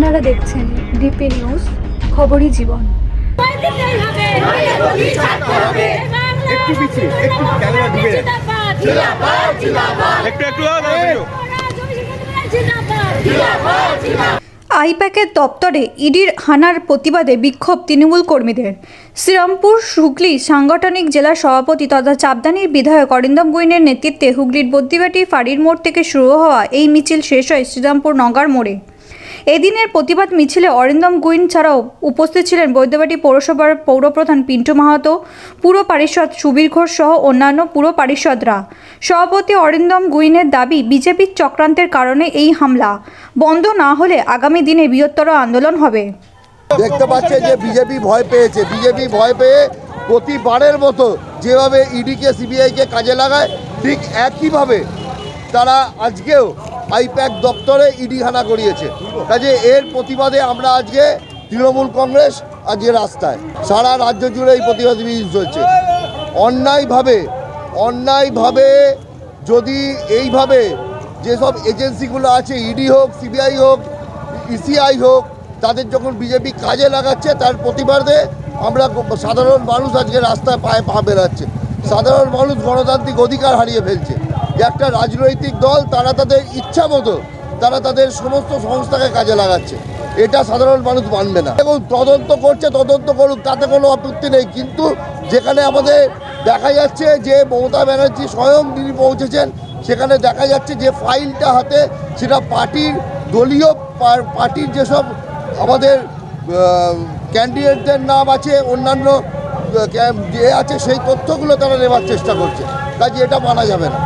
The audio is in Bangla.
আপনারা দেখছেন ডিপি নিউজ, খবরই জীবন। একটু পিছিয়ে, একটু ক্যামেরা দিবে। আইপ্যাকের দপ্তরে ইডির হানার প্রতিবাদে বিক্ষোভ তৃণমূল কর্মীদের। শ্রীরামপুর হুগলি সাংগঠনিক জেলা সভাপতি তথা চাপদানির বিধায়ক অরিন্দম গুইনের নেতৃত্বে হুগলির বদ্যিবাটি ফাঁড়ির মোড় থেকে শুরু হওয়া এই মিছিল শেষ হয় শ্রীরামপুর নগার মোড়ে। এদিনের প্রতিবাদ মিছিলে অরিন্দম গুইন ছাড়াও উপস্থিত ছিলেন বৈদ্যবাটি পৌরসভার পৌরপ্রধান পিন্টু মাহাতো, পুর পারিষদ সুবীর ঘোষ সহ অন্যান্য পুর পারিষদরা। সভাপতি অরিন্দম গুইনের দাবি, বিজেপির চক্রান্তের কারণে এই হামলা বন্ধ না হলে আগামী দিনে বৃহত্তর আন্দোলন হবে। দেখতে পাচ্ছে যে বিজেপি ভয় পেয়েছে, বিজেপি ভয় পেয়ে প্রতিবারের মতো যেভাবে ইডিকে সিবিআইকে কাজে লাগায় ঠিক একইভাবে তারা আজকেও আইপ্যাক দপ্তরে ইডি হানা করিয়েছে। কাজে এর প্রতিবাদে আমরা আজকে তৃণমূল কংগ্রেস আজকে রাস্তায়, সারা রাজ্য জুড়ে এই প্রতিবাদ মিছিল চলছে। অন্যায়ভাবে যদি এইভাবে যেসব এজেন্সিগুলো আছে, ইডি হোক, সিবিআই হোক, ইসিআই হোক, তাদের যখন বিজেপি কাজে লাগাচ্ছে তার প্রতিবাদে আমরা সাধারণ মানুষ আজকে রাস্তায় পায়ে পা বেরাচ্ছে। সাধারণ মানুষ গণতান্ত্রিক অধিকার হারিয়ে ফেলছে। যে একটা রাজনৈতিক দল তারা তাদের ইচ্ছা মতো তারা তাদের সমস্ত সংস্থাকে কাজে লাগাচ্ছে, এটা সাধারণ মানুষ মানবে না। এবং তদন্ত করছে, তদন্ত করুক, তাতে কোনো আপত্তি নেই। কিন্তু যেখানে আমাদের দেখা যাচ্ছে যে মমতা ব্যানার্জি স্বয়ং তিনি পৌঁছেছেন, সেখানে দেখা যাচ্ছে যে ফাইলটা হাতে সেটা পার্টির দলীয় পার্টির যেসব আমাদের ক্যান্ডিডেটদের নাম আছে, অন্যান্য যে আছে সেই তথ্যগুলো তারা নেওয়ার চেষ্টা করছে। কাজে এটা মানা যাবে না।